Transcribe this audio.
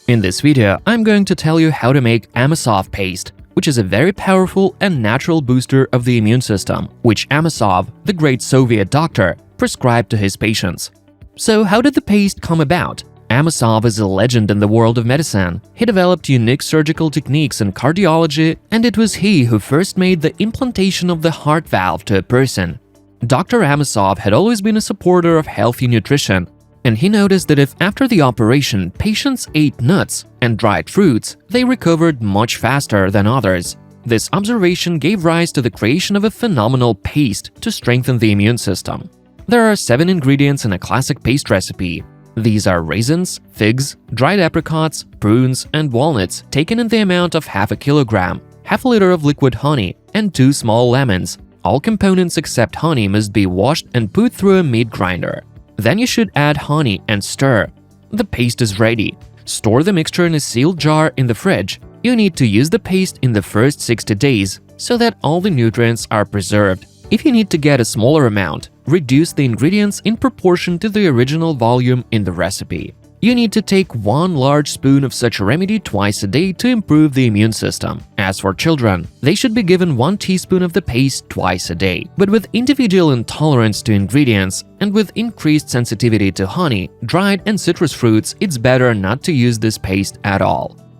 In this video, I'm going to tell you how to make Amosov paste, which is a very powerful and natural booster of the immune system, which Amosov, the great Soviet doctor, prescribed to his patients. So how did the paste come about? Amosov is a legend in the world of medicine. He developed unique surgical techniques in cardiology, and it was he who first made the implantation of the heart valve to a person. Dr. Amosov had always been a supporter of healthy nutrition, and he noticed that if after the operation patients ate nuts and dried fruits, they recovered much faster than others. This observation gave rise to the creation of a phenomenal paste to strengthen the immune system. There are 7 ingredients in a classic paste recipe. These are raisins, figs, dried apricots, prunes, and walnuts taken in the amount of half a kilogram, half a liter of liquid honey, and 2 small lemons. All components except honey must be washed and put through a meat grinder. Then you should add honey and stir. The paste is ready. Store the mixture in a sealed jar in the fridge. You need to use the paste in the first 60 days so that all the nutrients are preserved. If you need to get a smaller amount, reduce the ingredients in proportion to the original volume in the recipe. You need to take 1 large spoon of such a remedy twice a day to improve the immune system. As for children, they should be given 1 teaspoon of the paste twice a day. But with individual intolerance to ingredients and with increased sensitivity to honey, dried and citrus fruits, it's better not to use this paste at all.